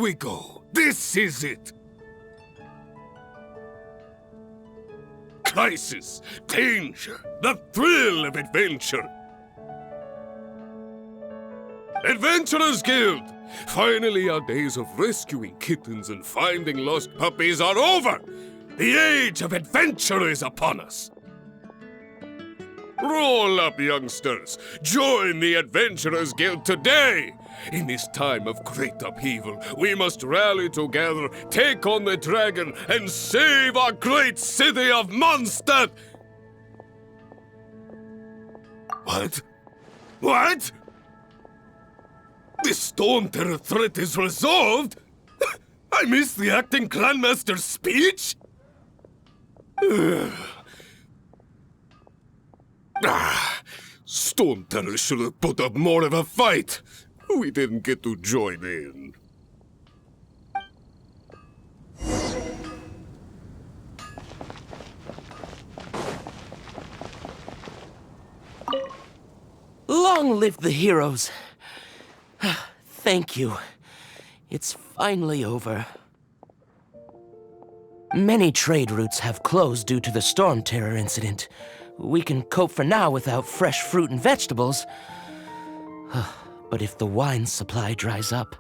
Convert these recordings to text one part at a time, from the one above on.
we go. This is it. Crisis, danger, the thrill of adventure. Adventurers Guild! Finally, our days of rescuing kittens and finding lost puppies are over! The age of adventure is upon us! Roll up, youngsters! Join the Adventurers Guild today! In this time of great upheaval, we must rally together, take on the dragon, and save our great city of Mondstadt! What? What? The Storm Terror threat is resolved? I missed the acting clanmaster's speech? Storm Terror should have put up more of a fight. We didn't get to join in. Long live the heroes. Thank you. It's finally over. Many trade routes have closed due to the Storm Terror incident. We can cope for now without fresh fruit and vegetables. But if the wine supply dries up,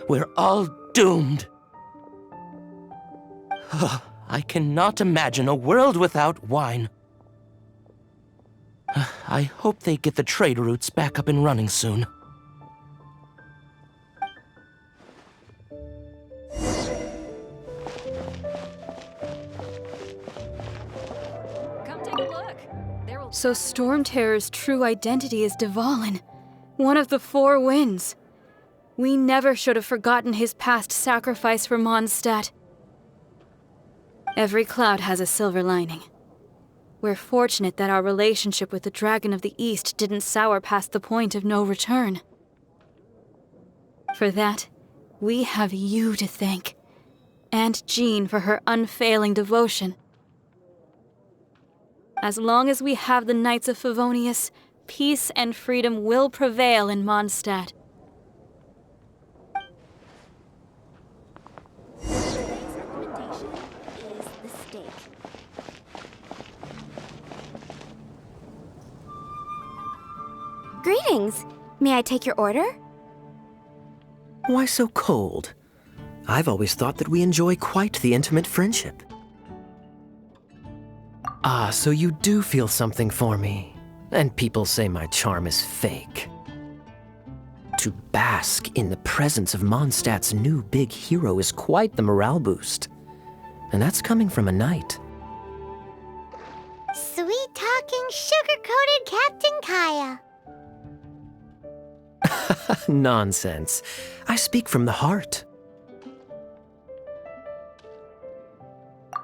we're all doomed. I cannot imagine a world without wine. I hope they get the trade routes back up and running soon. Come take a look. So Storm Terror's true identity is Dvalin, one of the Four Winds. We never should have forgotten his past sacrifice for Mondstadt. Every cloud has a silver lining. We're fortunate that our relationship with the Dragon of the East didn't sour past the point of no return. For that, we have you to thank, and Jean for her unfailing devotion. As long as we have the Knights of Favonius, peace and freedom will prevail in Mondstadt. Today's recommendation is the steak. Greetings. May I take your order? Why so cold? I've always thought that we enjoy quite the intimate friendship. Ah, so you do feel something for me. And people say my charm is fake. To bask in the presence of Mondstadt's new big hero is quite the morale boost. And that's coming from a knight. Sweet-talking, sugar-coated Captain Kaya. Nonsense. I speak from the heart.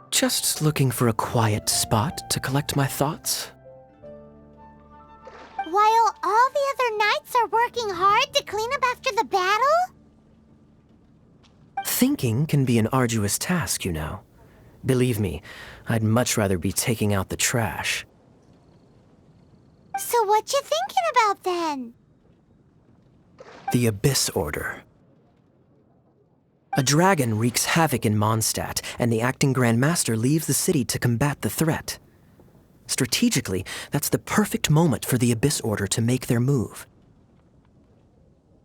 Just looking for a quiet spot to collect my thoughts. While all the other knights are working hard to clean up after the battle? Thinking can be an arduous task, you know. Believe me, I'd much rather be taking out the trash. So what you thinking about then? The Abyss Order. A dragon wreaks havoc in Mondstadt, and the acting Grand Master leaves the city to combat the threat. Strategically, that's the perfect moment for the Abyss Order to make their move.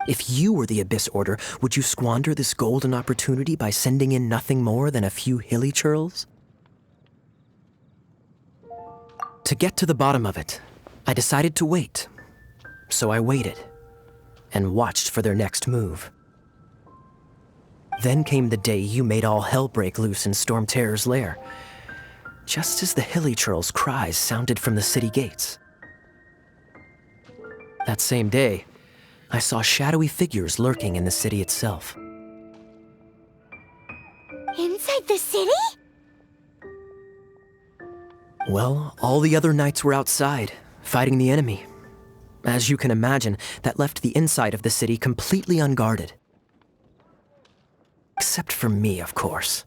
If you were the Abyss Order, would you squander this golden opportunity by sending in nothing more than a few hilly churls? To get to the bottom of it, I decided to wait. So I waited, and watched for their next move. Then came the day you made all hell break loose in Storm Terror's lair, just as the hilly churl's cries sounded from the city gates. That same day, I saw shadowy figures lurking in the city itself. Inside the city? Well, all the other knights were outside, fighting the enemy. As you can imagine, that left the inside of the city completely unguarded. Except for me, of course.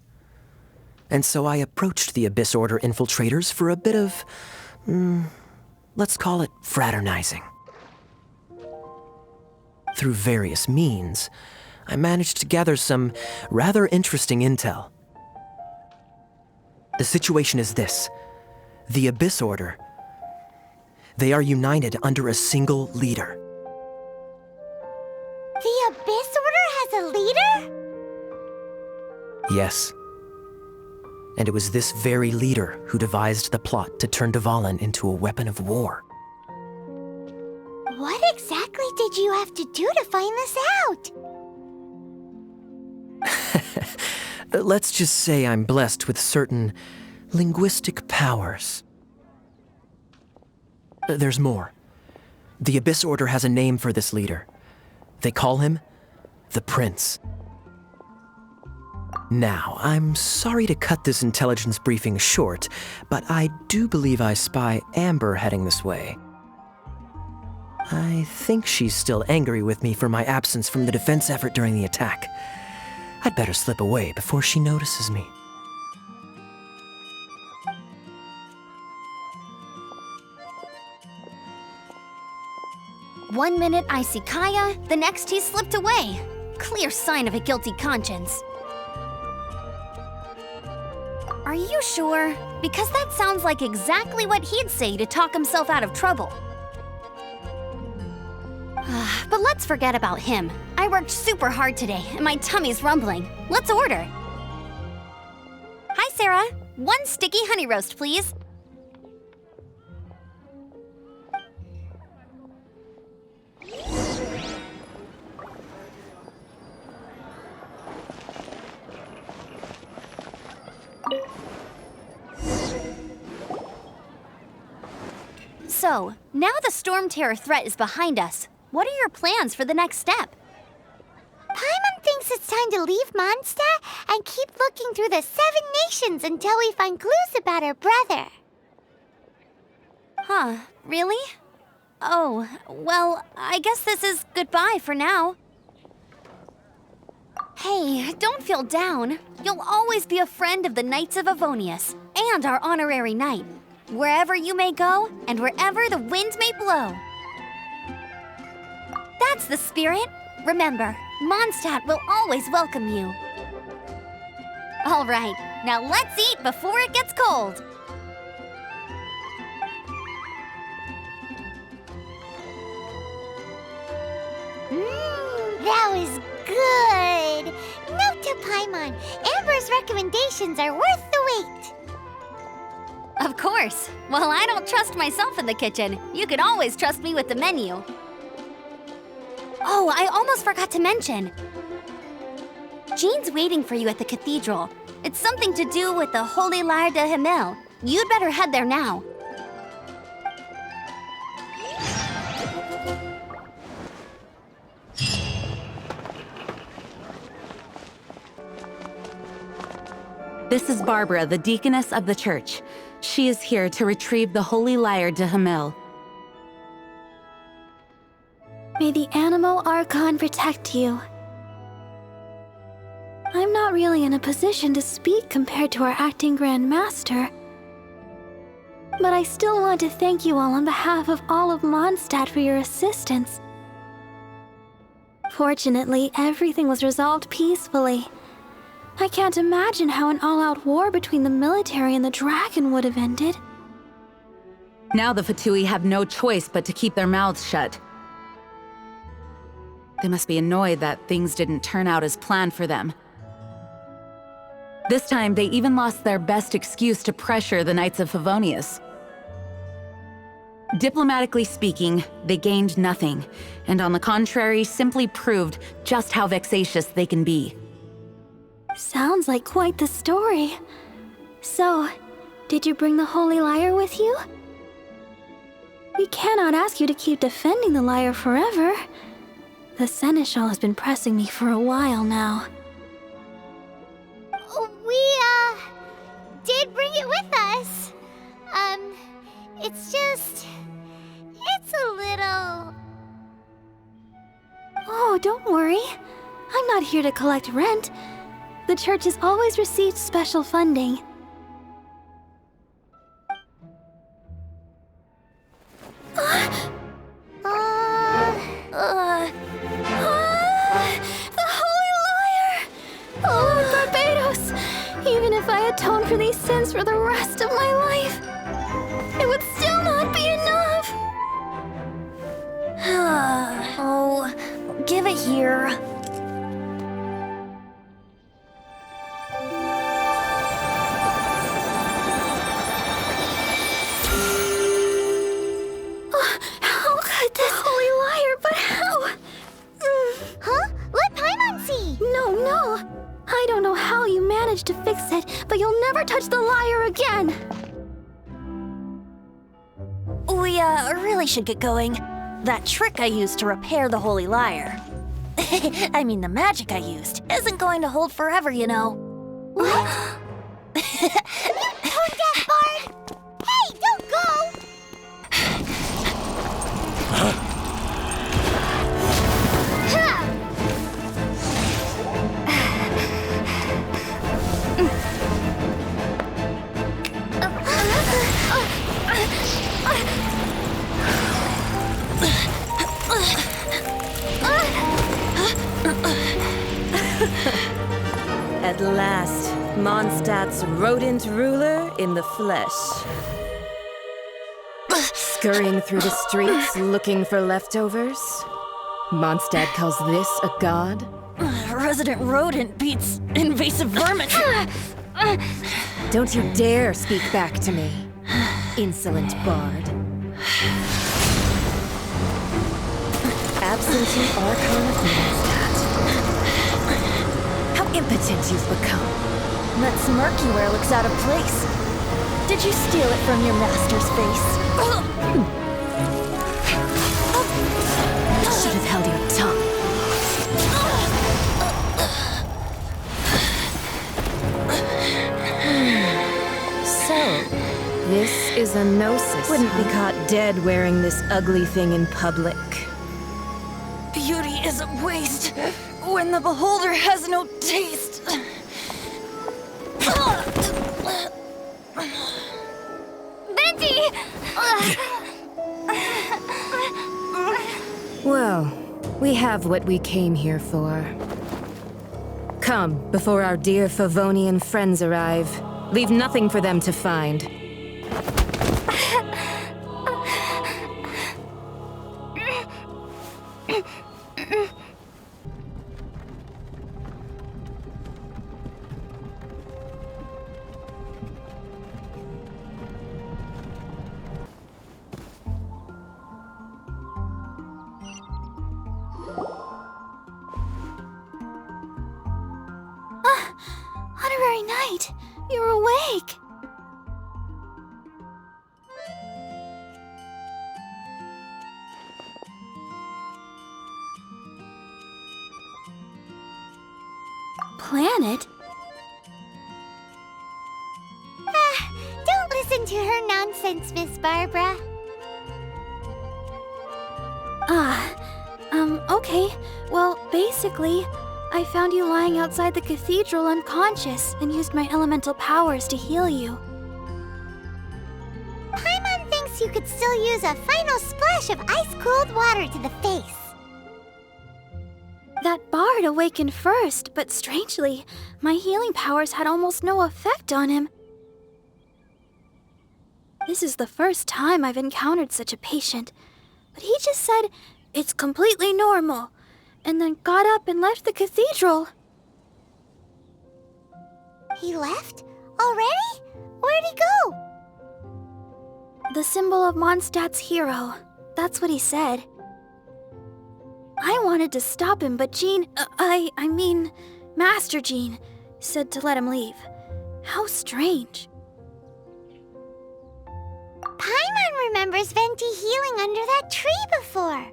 And so I approached the Abyss Order infiltrators for a bit of, let's call it fraternizing. Through various means, I managed to gather some rather interesting intel. The situation is this. The Abyss Order. They are united under a single leader. The Abyss Order has a leader? Yes. And it was this very leader who devised the plot to turn Dvalin into a weapon of war. What exactly did you have to do to find this out? Let's just say I'm blessed with certain linguistic powers. There's more. The Abyss Order has a name for this leader. They call him the Prince. Now, I'm sorry to cut this intelligence briefing short, but I do believe I spy Amber heading this way. I think she's still angry with me for my absence from the defense effort during the attack. I'd better slip away before she notices me. One minute I see Kaya, the next he slipped away. Clear sign of a guilty conscience. Are you sure? Because that sounds like exactly what he'd say to talk himself out of trouble. But let's forget about him. I worked super hard today, and my tummy's rumbling. Let's order. Hi, Sarah. 1 sticky honey roast, please. So, now the Storm Terror threat is behind us. What are your plans for the next step? Paimon thinks it's time to leave Mondstadt and keep looking through the 7 nations until we find clues about her brother. Huh, really? Oh, well, I guess this is goodbye for now. Hey, don't feel down. You'll always be a friend of the Knights of Avonius and our honorary knight. Wherever you may go, and wherever the wind may blow. That's the spirit. Remember, Mondstadt will always welcome you. All right, now let's eat before it gets cold. That was good. Note to Paimon, Amber's recommendations are worth the wait. Of course. Well, I don't trust myself in the kitchen. You can always trust me with the menu. Oh, I almost forgot to mention. Jean's waiting for you at the cathedral. It's something to do with the Holy Lyre de Himmel. You'd better head there now. This is Barbara, the deaconess of the church. She is here to retrieve the Holy Lyre de Himmel. May the Animal Archon protect you. I'm not really in a position to speak compared to our acting Grand Master. But I still want to thank you all on behalf of all of Mondstadt for your assistance. Fortunately, everything was resolved peacefully. I can't imagine how an all-out war between the military and the dragon would have ended. Now the Fatui have no choice but to keep their mouths shut. They must be annoyed that things didn't turn out as planned for them. This time, they even lost their best excuse to pressure the Knights of Favonius. Diplomatically speaking, they gained nothing, and on the contrary, simply proved just how vexatious they can be. Sounds like quite the story. So, did you bring the Holy Lyre with you? We cannot ask you to keep defending the lyre forever. The Seneschal has been pressing me for a while now. We, did bring it with us. It's a little... Oh, don't worry. I'm not here to collect rent. The church has always received special funding. The Holy for these sins for the rest of my life, it would still not be enough. Oh, give it here. How could this holy liar, but how? Huh? Let Paimon see! No. I don't know how you managed to fix it, but you'll never touch the lyre again. We, really should get going. That trick I used to repair the holy lyre. I mean, the magic I used isn't going to hold forever, you know. What? Tone deaf, Bard! Hey, don't go! At last, Mondstadt's rodent ruler in the flesh. Scurrying through the streets looking for leftovers? Mondstadt calls this a god? Resident rodent beats invasive vermin. Don't you dare speak back to me, insolent bard. Absentee Archon of Mondstadt. How impotent you've become. That smirky wear looks out of place. Did you steal it from your master's face? You should have held your tongue. So, this is a gnosis. Wouldn't be caught dead wearing this ugly thing in public. Beauty is a waste when the beholder has no taste. Venti! Well, we have what we came here for. Come, before our dear Favonian friends arrive. Leave nothing for them to find. Honorary Knight, you're awake. Planet? Don't listen to her nonsense, Miss Barbara. Okay. Well, basically, I found you lying outside the cathedral unconscious and used my elemental powers to heal you. Paimon thinks you could still use a final splash of ice-cold water to the face. That bard awakened first, but strangely, my healing powers had almost no effect on him. This is the first time I've encountered such a patient, but he just said, "It's completely normal," and then got up and left the cathedral. He left? Already? Where'd he go? The symbol of Mondstadt's hero. That's what he said. I wanted to stop him, but Jean, I mean, Master Jean, said to let him leave. How strange. Paimon remembers Venti healing under that tree before.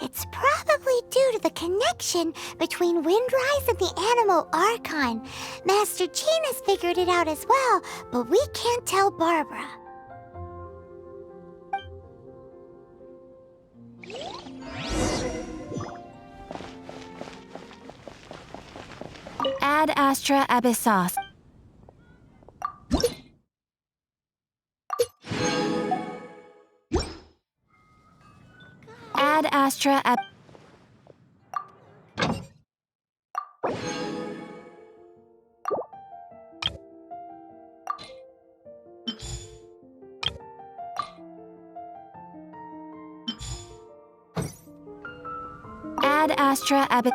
It's probably due to the connection between Windrise and the Animal Archon. Master Jean has figured it out as well, but we can't tell Barbara. Ad Astra Abyssos. Ad Astra Ab... Ad Astra Ab...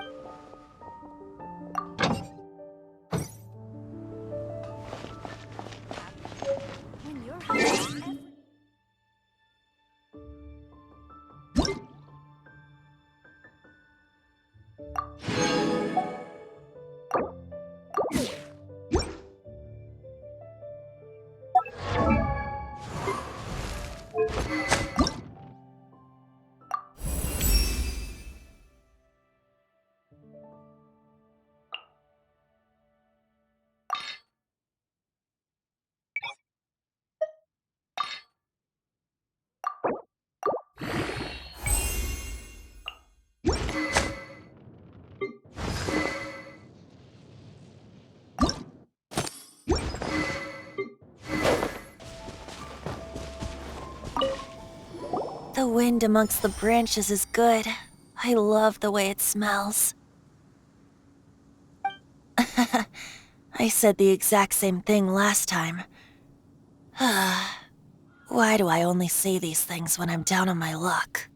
The wind amongst the branches is good. I love the way it smells. I said the exact same thing last time. Why do I only say these things when I'm down on my luck?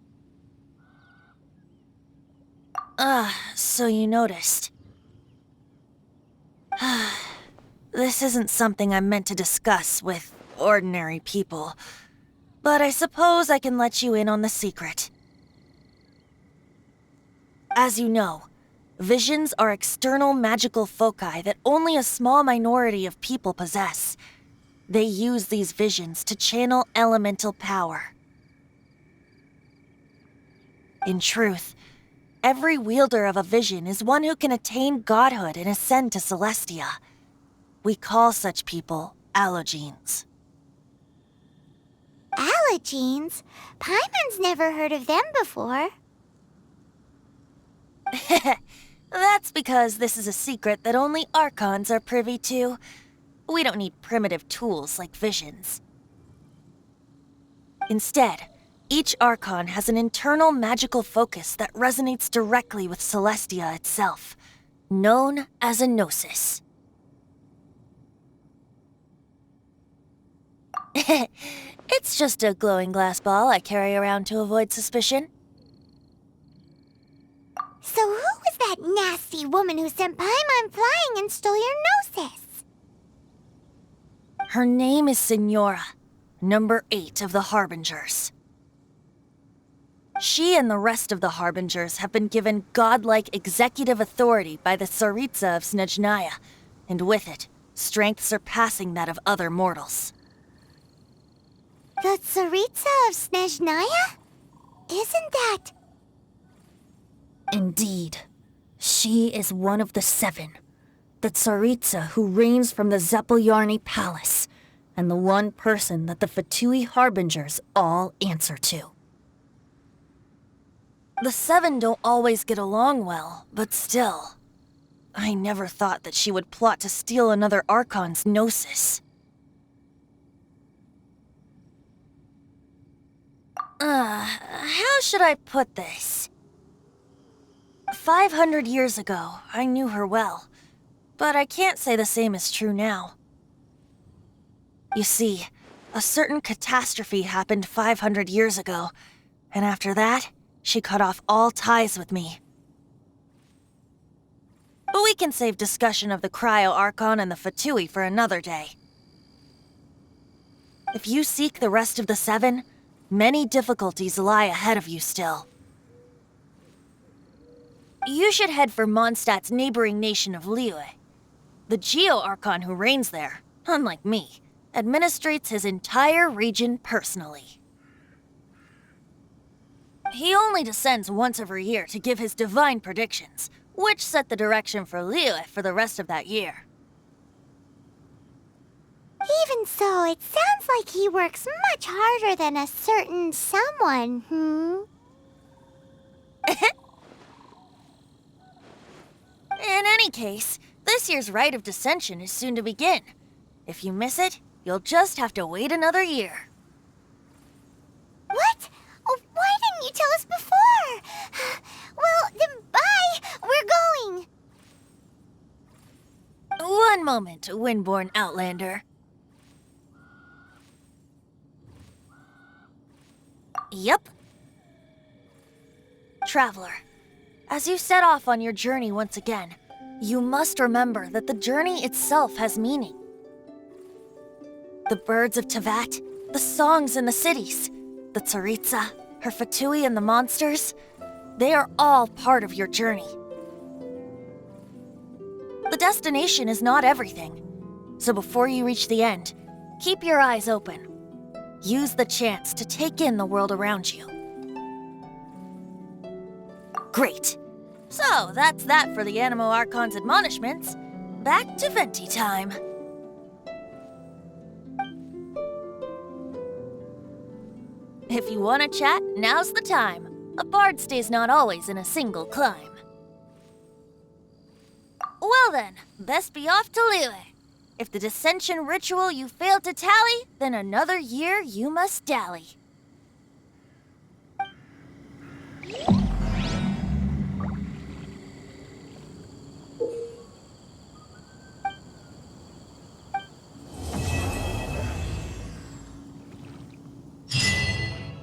So you noticed. This isn't something I'm meant to discuss with ordinary people, but I suppose I can let you in on the secret. As you know, visions are external magical foci that only a small minority of people possess. They use these visions to channel elemental power. In truth, every wielder of a vision is one who can attain godhood and ascend to Celestia. We call such people allogenes. Allogenes? Paimon's never heard of them before. That's because this is a secret that only Archons are privy to. We don't need primitive tools like visions. Instead, each Archon has an internal magical focus that resonates directly with Celestia itself, known as a gnosis. It's just a glowing glass ball I carry around to avoid suspicion. So who was that nasty woman who sent Paimon flying and stole your gnosis? Her name is Signora, number 8 of the Harbingers. She and the rest of the Harbingers have been given godlike executive authority by the Tsaritsa of Snezhnaya, and with it, strength surpassing that of other mortals. The Tsaritsa of Snezhnaya? Isn't that... Indeed. She is one of the 7. The Tsaritsa who reigns from the Zeppeljárny Palace, and the one person that the Fatui Harbingers all answer to. The 7 don't always get along well, but still. I never thought that she would plot to steal another Archon's gnosis. How should I put this? 500 years ago, I knew her well, but I can't say the same is true now. You see, a certain catastrophe happened 500 years ago, and after that, she cut off all ties with me. But we can save discussion of the Cryo Archon and the Fatui for another day. If you seek the rest of the 7, many difficulties lie ahead of you still. You should head for Mondstadt's neighboring nation of Liyue. The Geo-Archon who reigns there, unlike me, administrates his entire region personally. He only descends once every year to give his divine predictions, which set the direction for Liyue for the rest of that year. Even so, it sounds like he works much harder than a certain someone, In any case, this year's Rite of Descension is soon to begin. If you miss it, you'll just have to wait another year. What? Oh, why didn't you tell us before? Well, then bye! We're going! One moment, Windborn Outlander. Yup. Traveler, as you set off on your journey once again, you must remember that the journey itself has meaning. The birds of Tevat, the songs in the cities, the Tsaritsa, her Fatui and the monsters, they are all part of your journey. The destination is not everything, so before you reach the end, keep your eyes open. Use the chance to take in the world around you. Great! So, that's that for the Animo Archon's admonishments. Back to Venti time. If you want to chat, now's the time. A bard stays not always in a single climb. Well then, best be off to Liyue. If the dissension ritual you failed to tally, then another year you must dally.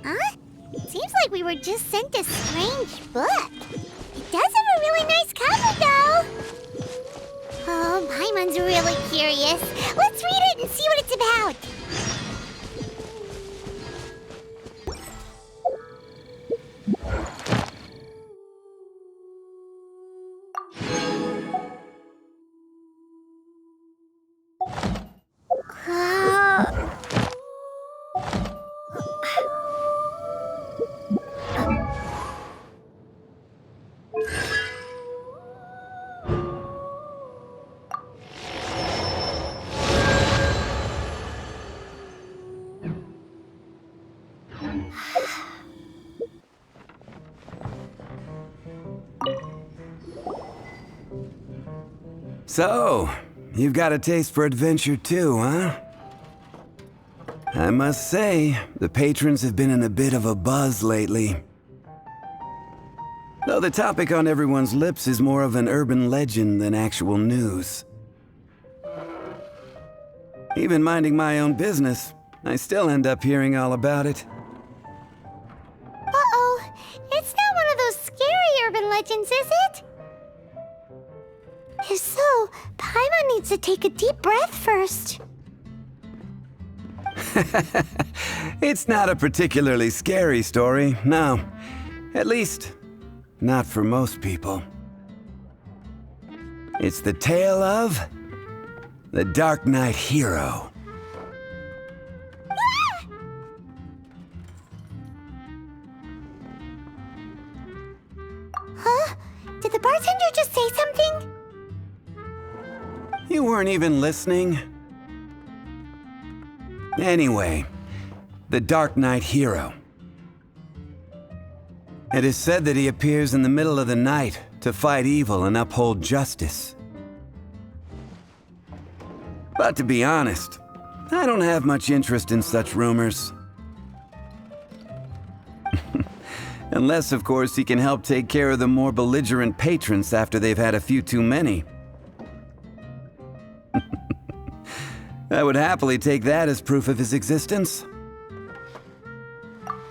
Huh? Seems like we were just sent a strange book. It does have a really nice cover, though. Oh, Paimon's really curious. Let's read it and see what it's about. So, you've got a taste for adventure too, huh? I must say, the patrons have been in a bit of a buzz lately. Though the topic on everyone's lips is more of an urban legend than actual news. Even minding my own business, I still end up hearing all about it. Uh-oh. It's not one of those scary urban legends, is it? If so, Paimon needs to take a deep breath first. It's not a particularly scary story, no. At least, not for most people. It's the tale of the Dark Knight hero. Huh? Did the bartender just say something? You weren't even listening. Anyway, the Dark Knight hero. It is said that he appears in the middle of the night to fight evil and uphold justice. But to be honest, I don't have much interest in such rumors. Unless, of course, he can help take care of the more belligerent patrons after they've had a few too many. I would happily take that as proof of his existence.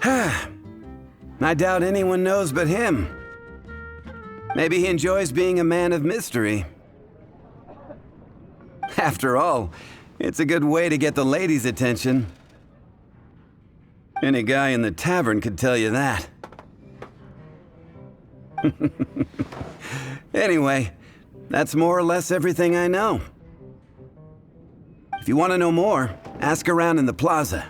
I doubt anyone knows but him. Maybe he enjoys being a man of mystery. After all, it's a good way to get the ladies' attention. Any guy in the tavern could tell you that. Anyway, that's more or less everything I know. If you want to know more, ask around in the plaza.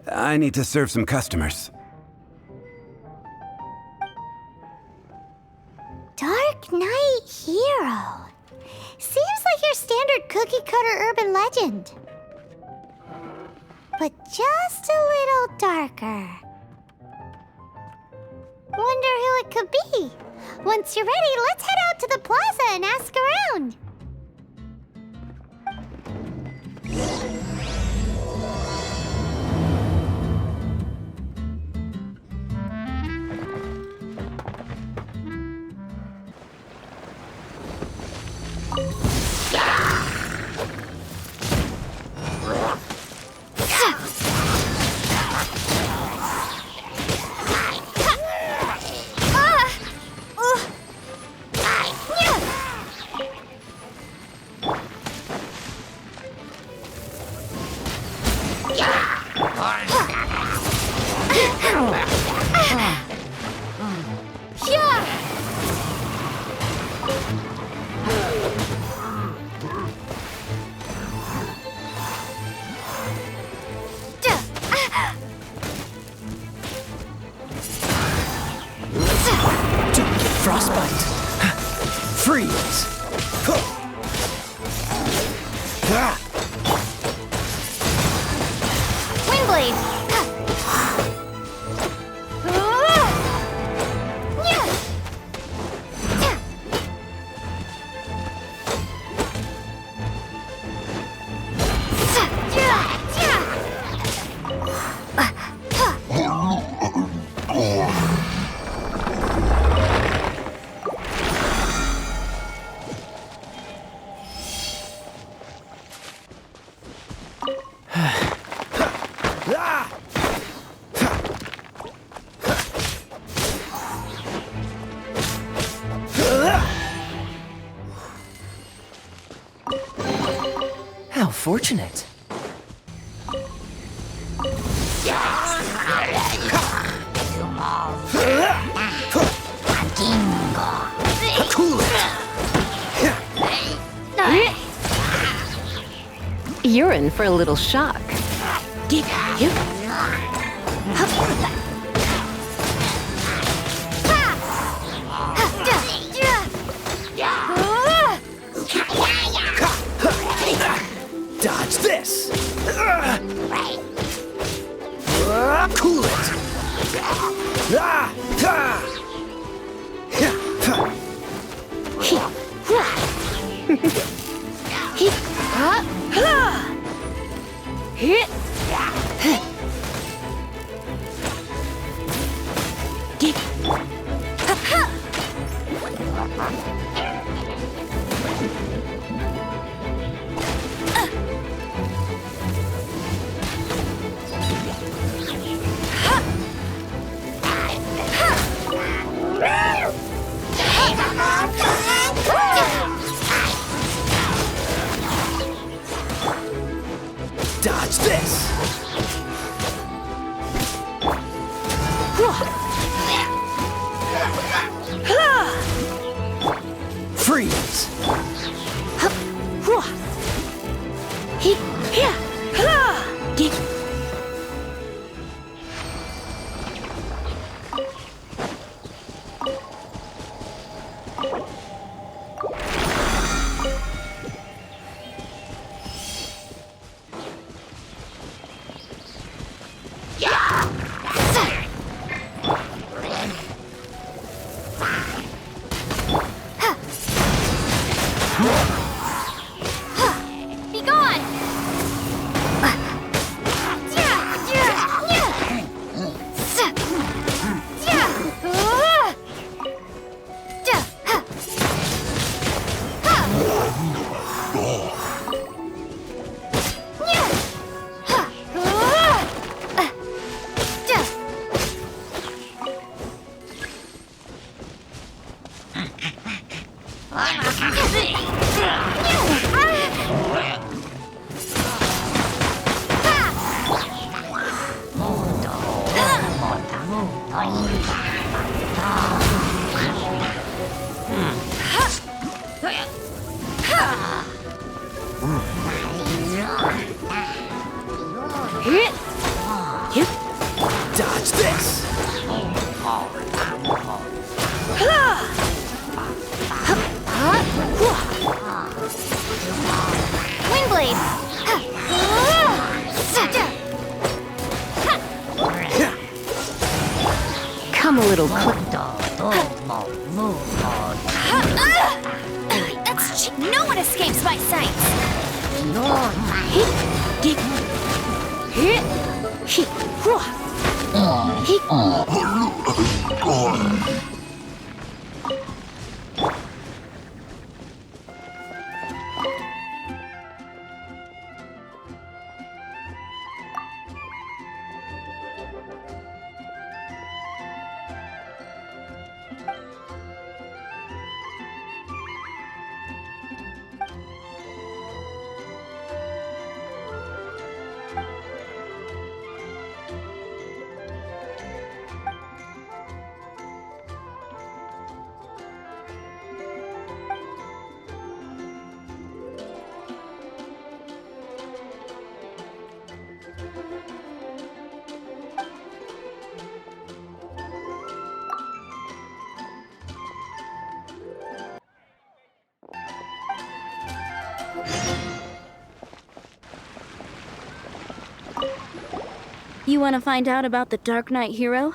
I need to serve some customers. Dark Knight hero. Seems like your standard cookie-cutter urban legend. But just a little darker. Wonder who it could be. Once you're ready, let's head out to the plaza and ask around. Frostbite. Freeze. Windblade! How fortunate. Cool it. You're in for a little shock. Dodge this. Cool it. Dodge this. Freeze. Be gone! Dodge this. Windblade! Come a little closer. That's no one escapes my sight! You want to find out about the Dark Knight hero?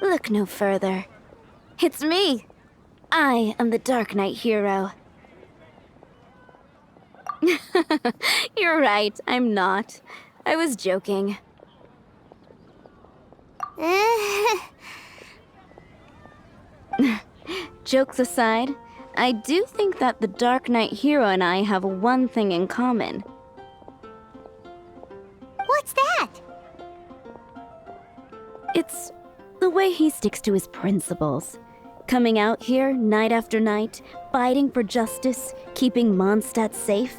Look no further. It's me! I am the Dark Knight hero. You're right, I'm not. I was joking. Jokes aside, I do think that the Dark Knight hero and I have one thing in common. What's that? It's the way he sticks to his principles. Coming out here night after night, fighting for justice, keeping Mondstadt safe.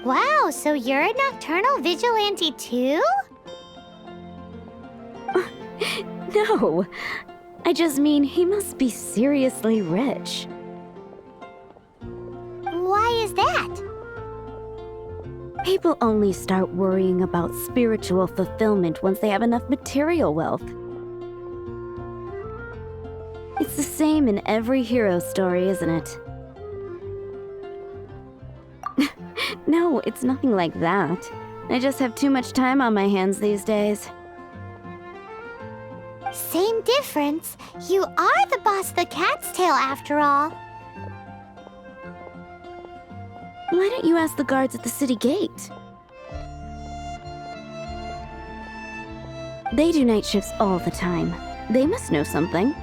Wow, so you're a nocturnal vigilante too? No, I just mean he must be seriously rich. Why is that? People only start worrying about spiritual fulfillment once they have enough material wealth. It's the same in every hero story, isn't it? No, it's nothing like that. I just have too much time on my hands these days. Same difference. You are the boss of the Cat's Tail after all. Why don't you ask the guards at the city gate? They do night shifts all the time. They must know something.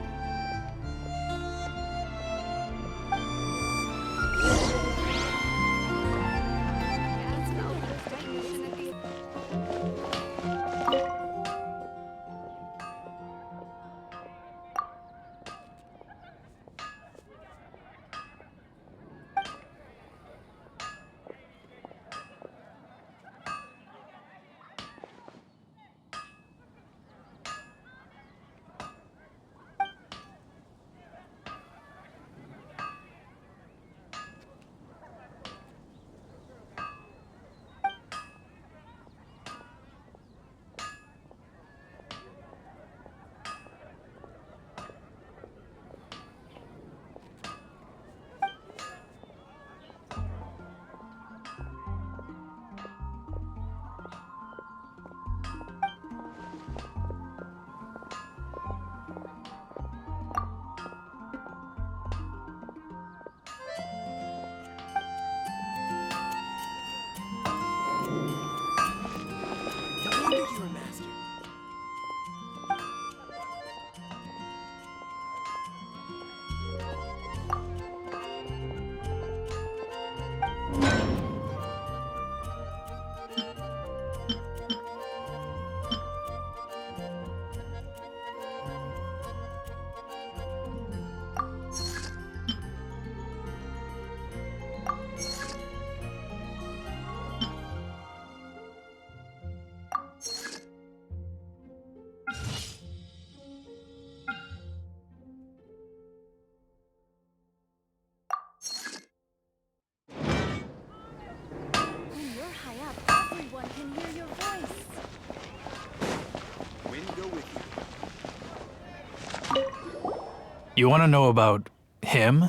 You want to know about him?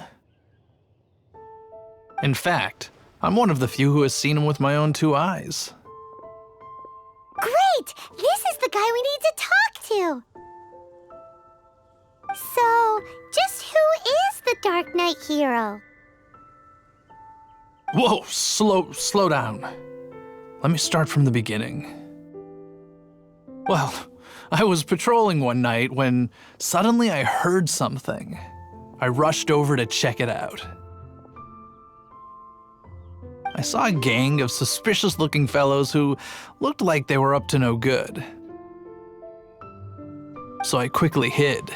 In fact, I'm one of the few who has seen him with my own 2 eyes. Great! This is the guy we need to talk to! So, just who is the Dark Knight hero? Whoa, slow down. Let me start from the beginning. Well, I was patrolling one night when suddenly I heard something. I rushed over to check it out. I saw a gang of suspicious-looking fellows who looked like they were up to no good. So I quickly hid.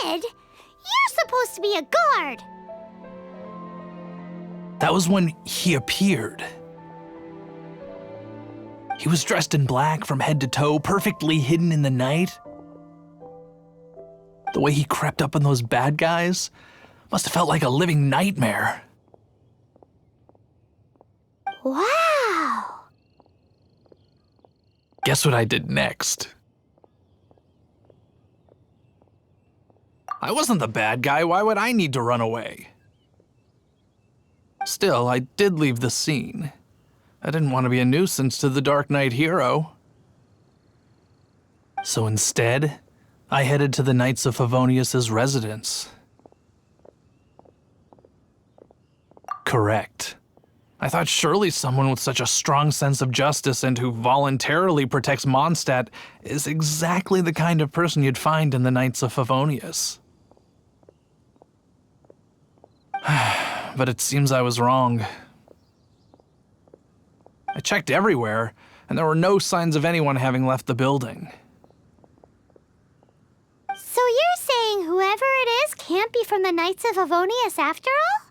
Hid? You're supposed to be a guard! That was when he appeared. He was dressed in black from head to toe, perfectly hidden in the night. The way he crept up on those bad guys must have felt like a living nightmare. Wow! Guess what I did next? I wasn't the bad guy. Why would I need to run away? Still, I did leave the scene. I didn't want to be a nuisance to the Dark Knight hero. So instead, I headed to the Knights of Favonius' residence. Correct. I thought surely someone with such a strong sense of justice and who voluntarily protects Mondstadt is exactly the kind of person you'd find in the Knights of Favonius. But it seems I was wrong. I checked everywhere, and there were no signs of anyone having left the building. So you're saying whoever it is can't be from the Knights of Favonius after all?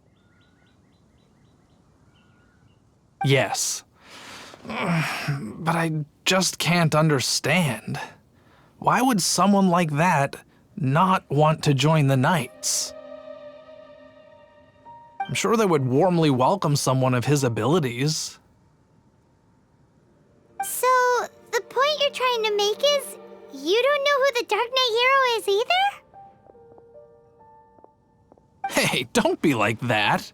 Yes. But I just can't understand. Why would someone like that not want to join the Knights? I'm sure they would warmly welcome someone of his abilities. So, the point you're trying to make is, you don't know who the Dark Knight hero is either? Hey, don't be like that.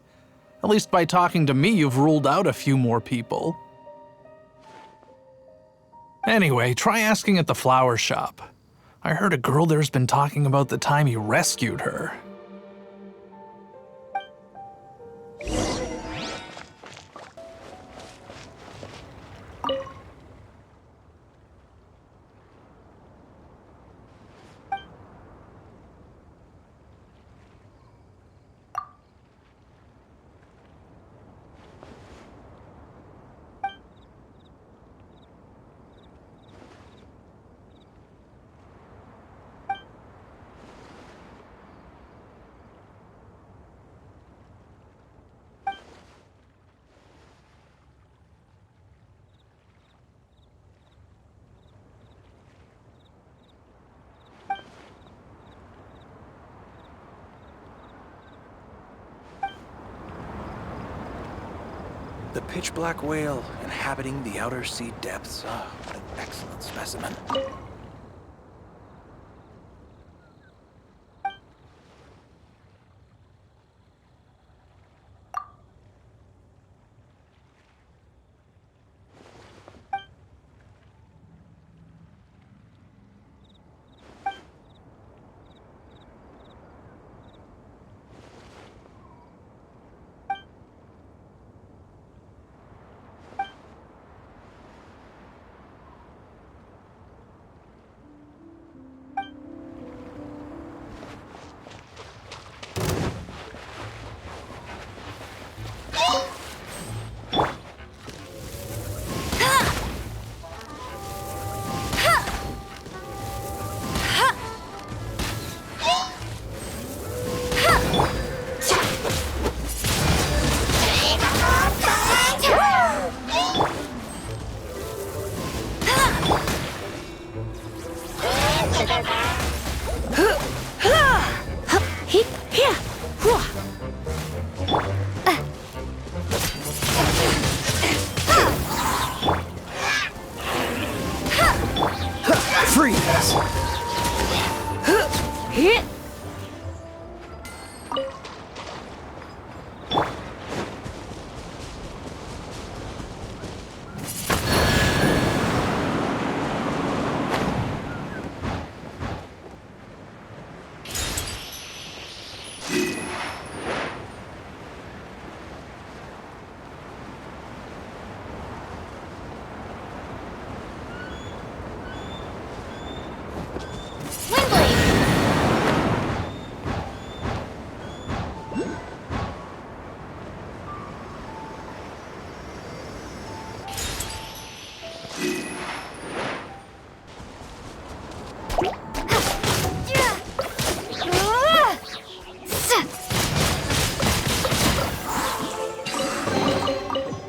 At least by talking to me, you've ruled out a few more people. Anyway, try asking at the flower shop. I heard a girl there's been talking about the time you rescued her. The pitch-black whale inhabiting the outer sea depths. Ah, what an excellent specimen.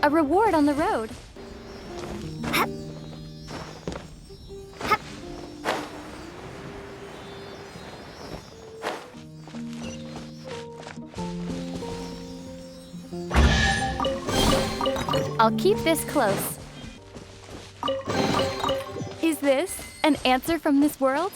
A reward on the road. I'll keep this close. Is this an answer from this world?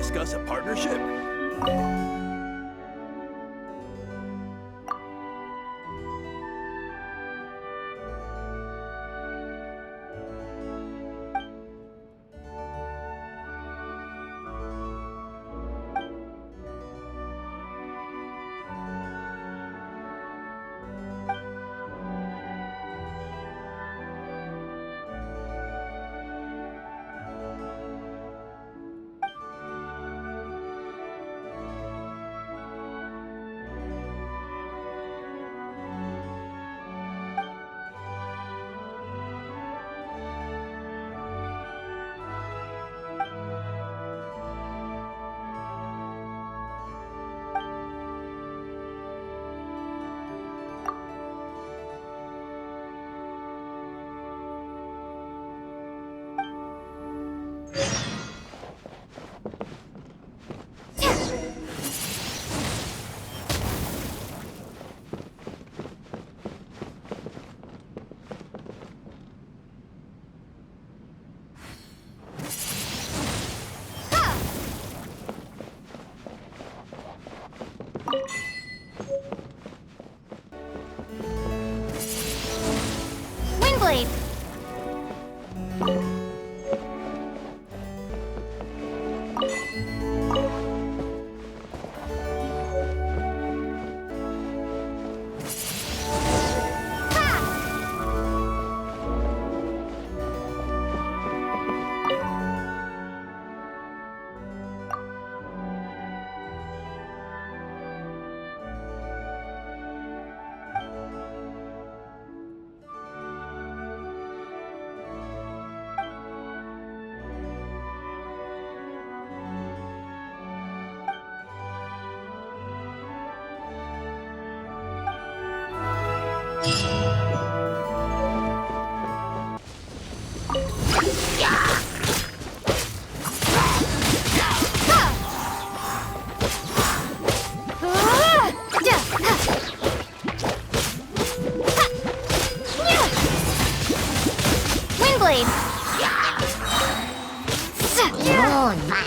discuss a partnership? Windblade! Windblade! Oh my.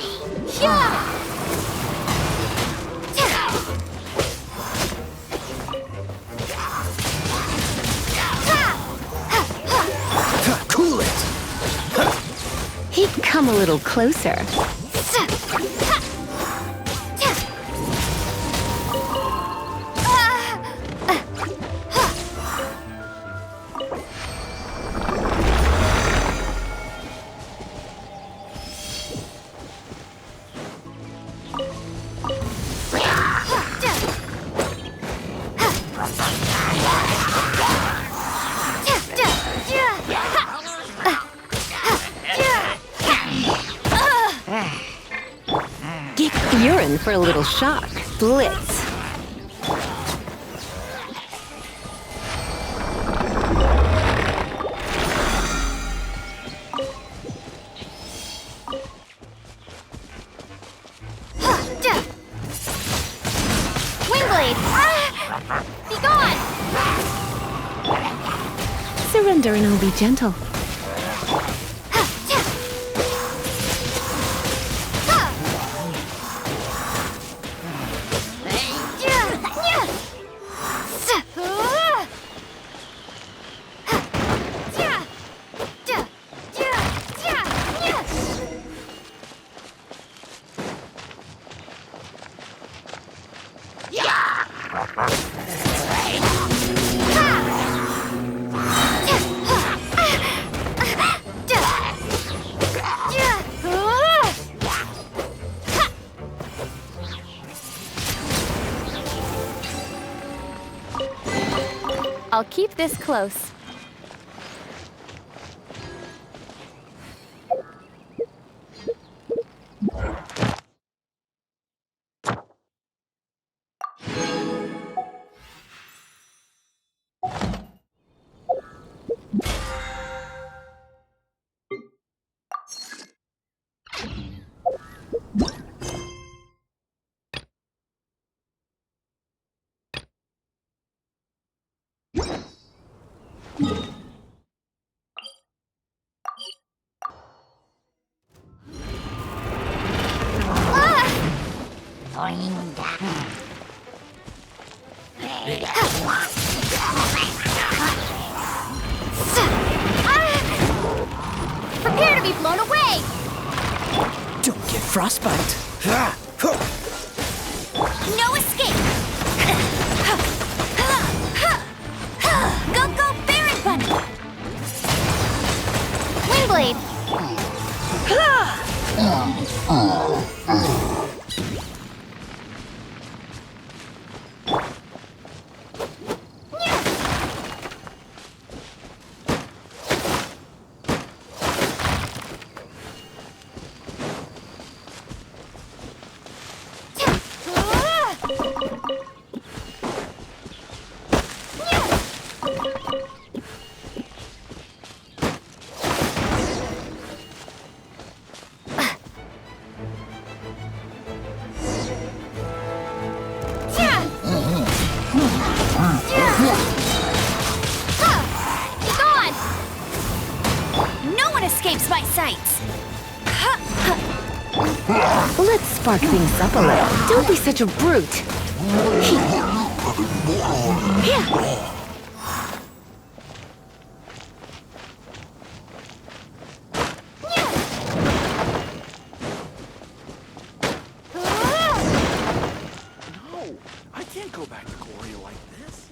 Cool it! He'd come a little closer. You're in for a little shock. Blitz. Windblade! Be gone! Surrender and I'll be gentle. I'll keep this close. Frostbite. No escape! Go, go, Baron Bunny! Windblade. Escapes my sights. Let's spark things up a little. Don't be such a brute. No, I can't go back to Gloria like this.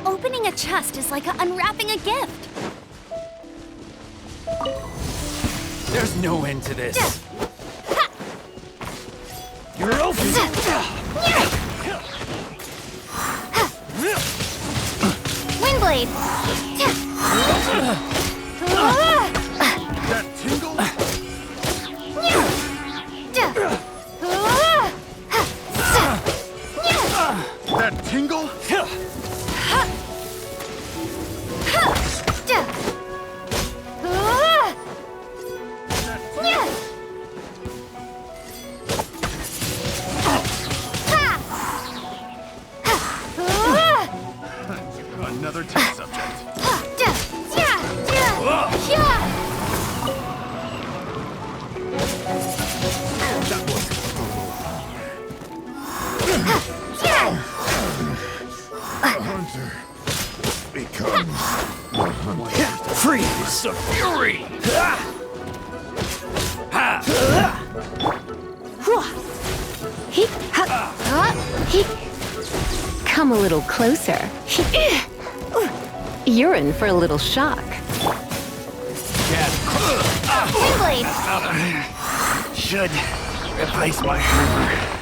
Opening a chest is like unwrapping a gift. There's no end to this. You're open. Windblade. That tingle? That tingle? Another test subject. Hunter becomes a hunter. Freeze! Fury! Come a little closer. You're in for a little shock. Windblade. Should replace my hammer.